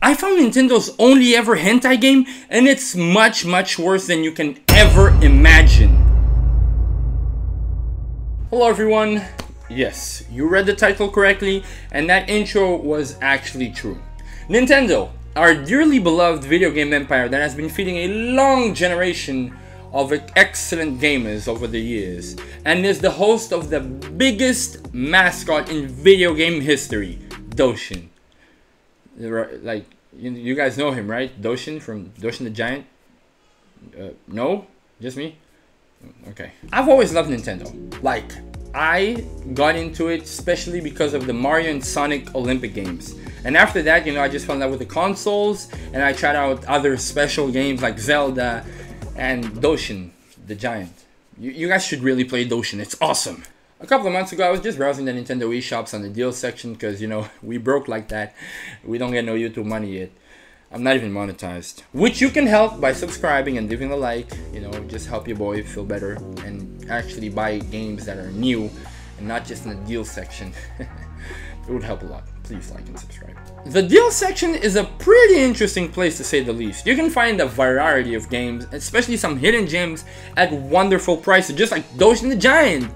I found Nintendo's only ever hentai game, and it's much worse than you can ever imagine. Hello everyone. Yes, you read the title correctly, and that intro was actually true. Nintendo, our dearly beloved video game empire that has been feeding a long generation of excellent gamers over the years, and is the host of the biggest mascot in video game history, Doshin. Like, you guys know him, right? Doshin from Doshin the Giant? No? Just me? Okay. I've always loved Nintendo. Like, I got into it especially because of the Mario and Sonic Olympic games. And after that, I just fell in love with the consoles, and I tried out other special games like Zelda and Doshin the Giant. You guys should really play Doshin, it's awesome. A couple of months ago, I was just browsing the Nintendo eShops on the deals section because, we broke like that. We don't get no YouTube money yet. I'm not even monetized. Which you can help by subscribing and leaving a like. Just help your boy feel better and actually buy games that are new and not just in the deals section. It would help a lot. Please like and subscribe. The deals section is a pretty interesting place to say the least. You can find a variety of games, especially some hidden gems at wonderful prices, just like Doshin the Giant.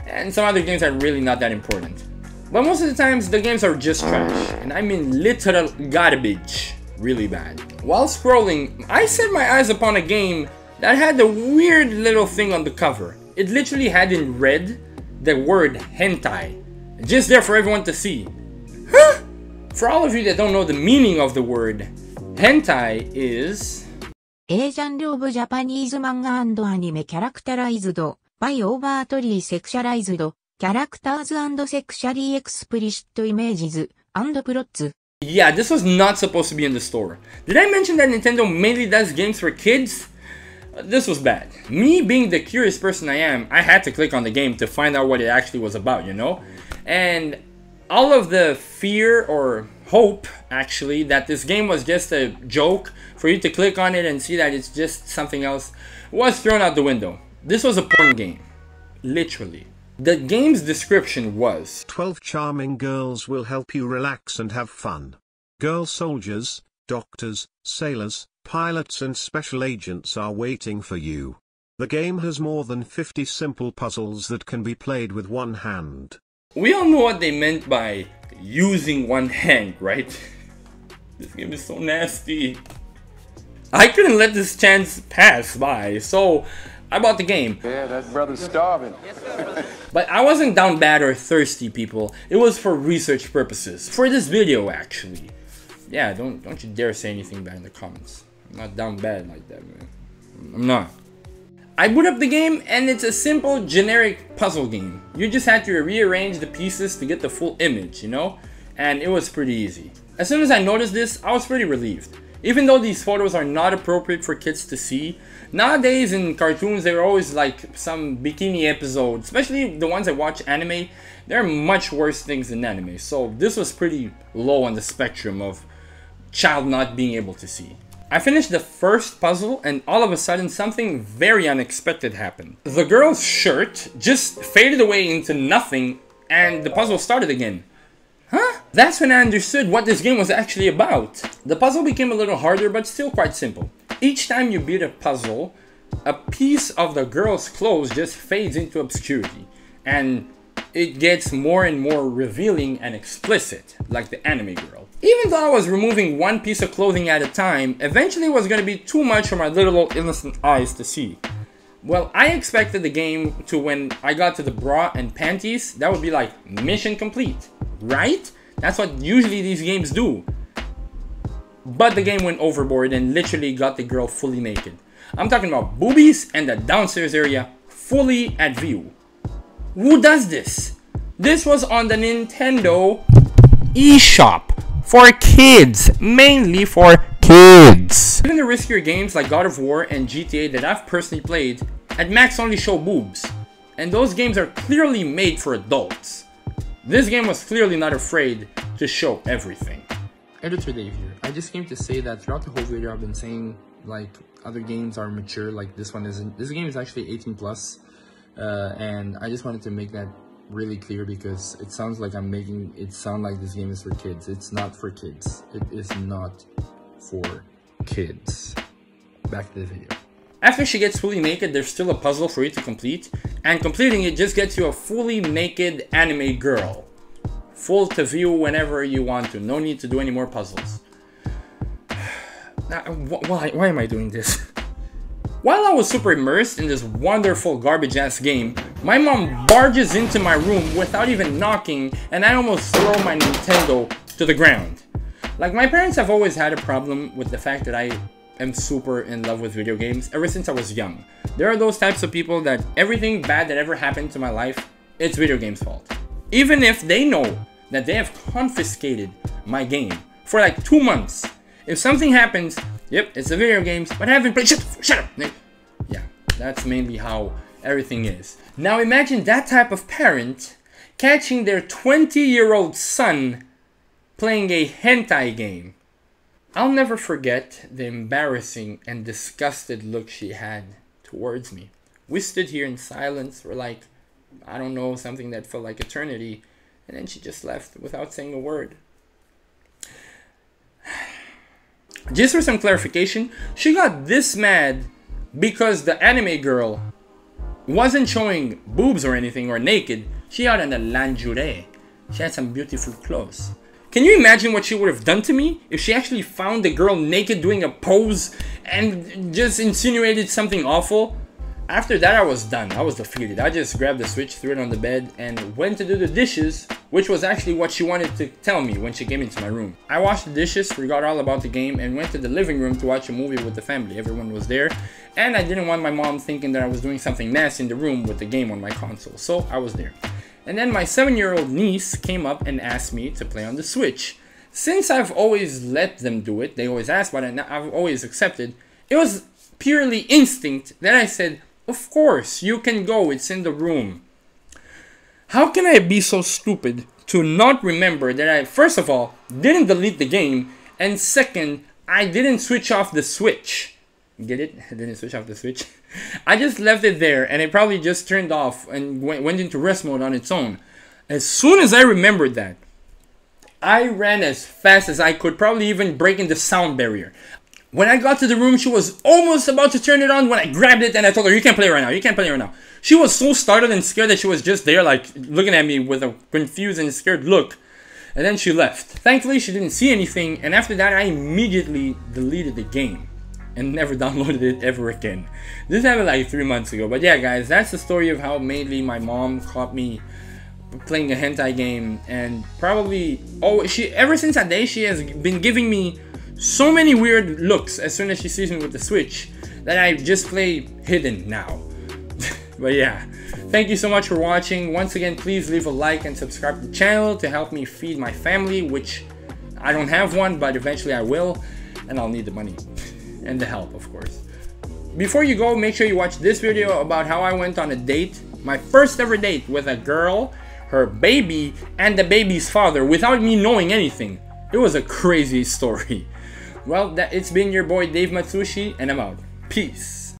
And some other games are really not that important. But most of the times, the games are just trash. And I mean literal garbage. Really bad. While scrolling, I set my eyes upon a game that had a weird little thing on the cover. It literally had in red the word hentai. Just there for everyone to see. Huh? For all of you that don't know the meaning of the word, hentai is A genre of Japanese manga and anime characterized by overtly sexualized characters and sexually explicit images and plots. Yeah, this was not supposed to be in the store. Did I mention that Nintendo mainly does games for kids? This was bad. Me being the curious person I am, I had to click on the game to find out what it actually was about, And all of the fear or hope, actually, that this game was just a joke for you to click on it and see that it's just something else was thrown out the window. This was a porn game. Literally. The game's description was 12 charming girls will help you relax and have fun. Girl soldiers, doctors, sailors, pilots and special agents are waiting for you. The game has more than 50 simple puzzles that can be played with one hand. We all know what they meant by using one hand, right? This game is so nasty. I couldn't let this chance pass by, so I bought the game. Yeah, that brother's starving. But I wasn't down bad or thirsty, people. It was for research purposes. For this video, actually. Yeah, don't you dare say anything bad in the comments. I'm not down bad like that, man. I'm not. I boot up the game, and it's a simple, generic puzzle game. You just had to rearrange the pieces to get the full image, And it was pretty easy. As soon as I noticed this, I was pretty relieved. Even though these photos are not appropriate for kids to see, nowadays in cartoons there are always like some bikini episodes, especially the ones that watch anime. There are much worse things than anime, so this was pretty low on the spectrum of child not being able to see. I finished the first puzzle and all of a sudden something very unexpected happened. The girl's shirt just faded away into nothing and the puzzle started again. Huh? That's when I understood what this game was actually about. The puzzle became a little harder but still quite simple. Each time you beat a puzzle, a piece of the girl's clothes just fades into obscurity. And it gets more and more revealing and explicit, like the anime girl. Even though I was removing one piece of clothing at a time, eventually it was going to be too much for my little innocent eyes to see. Well, I expected the game to, when I got to the bra and panties, that would be like mission complete, right? That's what usually these games do. But the game went overboard and literally got the girl fully naked. I'm talking about boobies and the downstairs area fully at view. Who does this? This was on the Nintendo eShop for kids, mainly for kids. Even the riskier games like God of War and GTA that I've personally played at max only show boobs, and those games are clearly made for adults. This game was clearly not afraid to show everything. Editor Dave here. I just came to say that throughout the whole video I've been saying like other games are mature, like this one isn't. This game is actually 18 plus, and I just wanted to make that really clear because it sounds like I'm making it sound like this game is for kids. It's not for kids. It is not for kids. Back to the video. After she gets fully naked, there's still a puzzle for you to complete, and completing it just gets you a fully naked anime girl. Full to view whenever you want to. No need to do any more puzzles. Why am I doing this? While I was super immersed in this wonderful garbage-ass game, my mom barges into my room without even knocking, and I almost throw my Nintendo to the ground. Like, my parents have always had a problem with the fact that I am super in love with video games ever since I was young. There are those types of people that everything bad that ever happened to my life, it's video games' fault. Even if they know that they have confiscated my game for like 2 months. If something happens, yep, it's the video games, but I haven't played. Shut up, Nick. Yeah, that's mainly how everything is. Now imagine that type of parent catching their 20-year-old son playing a hentai game. I'll never forget the embarrassing and disgusted look she had towards me. We stood here in silence for like, I don't know, something that felt like eternity, and then she just left without saying a word. Just for some clarification, she got this mad because the anime girl wasn't showing boobs or anything or naked. She had on a lingerie. She had some beautiful clothes. Can you imagine what she would have done to me if she actually found the girl naked doing a pose and just insinuated something awful? After that, I was done. I was defeated. I just grabbed the Switch, threw it on the bed, and went to do the dishes, which was actually what she wanted to tell me when she came into my room. I washed the dishes, forgot all about the game, and went to the living room to watch a movie with the family. Everyone was there, and I didn't want my mom thinking that I was doing something nasty in the room with the game on my console, so I was there. And then my 7-year-old niece came up and asked me to play on the Switch. Since I've always let them do it, they always ask about it, and I've always accepted, it was purely instinct that I said, of course, you can go, it's in the room. How can I be so stupid to not remember that I, first of all, didn't delete the game, and second, I didn't switch off the Switch. Get it? I didn't switch off the Switch. I just left it there, and it probably just turned off and went into rest mode on its own. As soon as I remembered that, I ran as fast as I could, probably even breaking the sound barrier. When I got to the room, she was almost about to turn it on when I grabbed it and I told her, you can't play right now, you can't play right now. She was so startled and scared that she was just there like looking at me with a confused and scared look. And then she left. Thankfully, she didn't see anything, and after that, I immediately deleted the game and never downloaded it ever again. This happened like 3 months ago. But yeah, guys, that's the story of how mainly my mom caught me playing a hentai game, and probably, ever since that day, she has been giving me so many weird looks as soon as she sees me with the Switch that I just play hidden now. But yeah, thank you so much for watching. Once again, please leave a like and subscribe to the channel to help me feed my family, which I don't have one, but eventually I will, and I'll need the money and the help, of course. Before you go, make sure you watch this video about how I went on a date, my first ever date with a girl, her baby, and the baby's father without me knowing anything. It was a crazy story. Well, it's been your boy Dave Matsushi, and I'm out. Peace.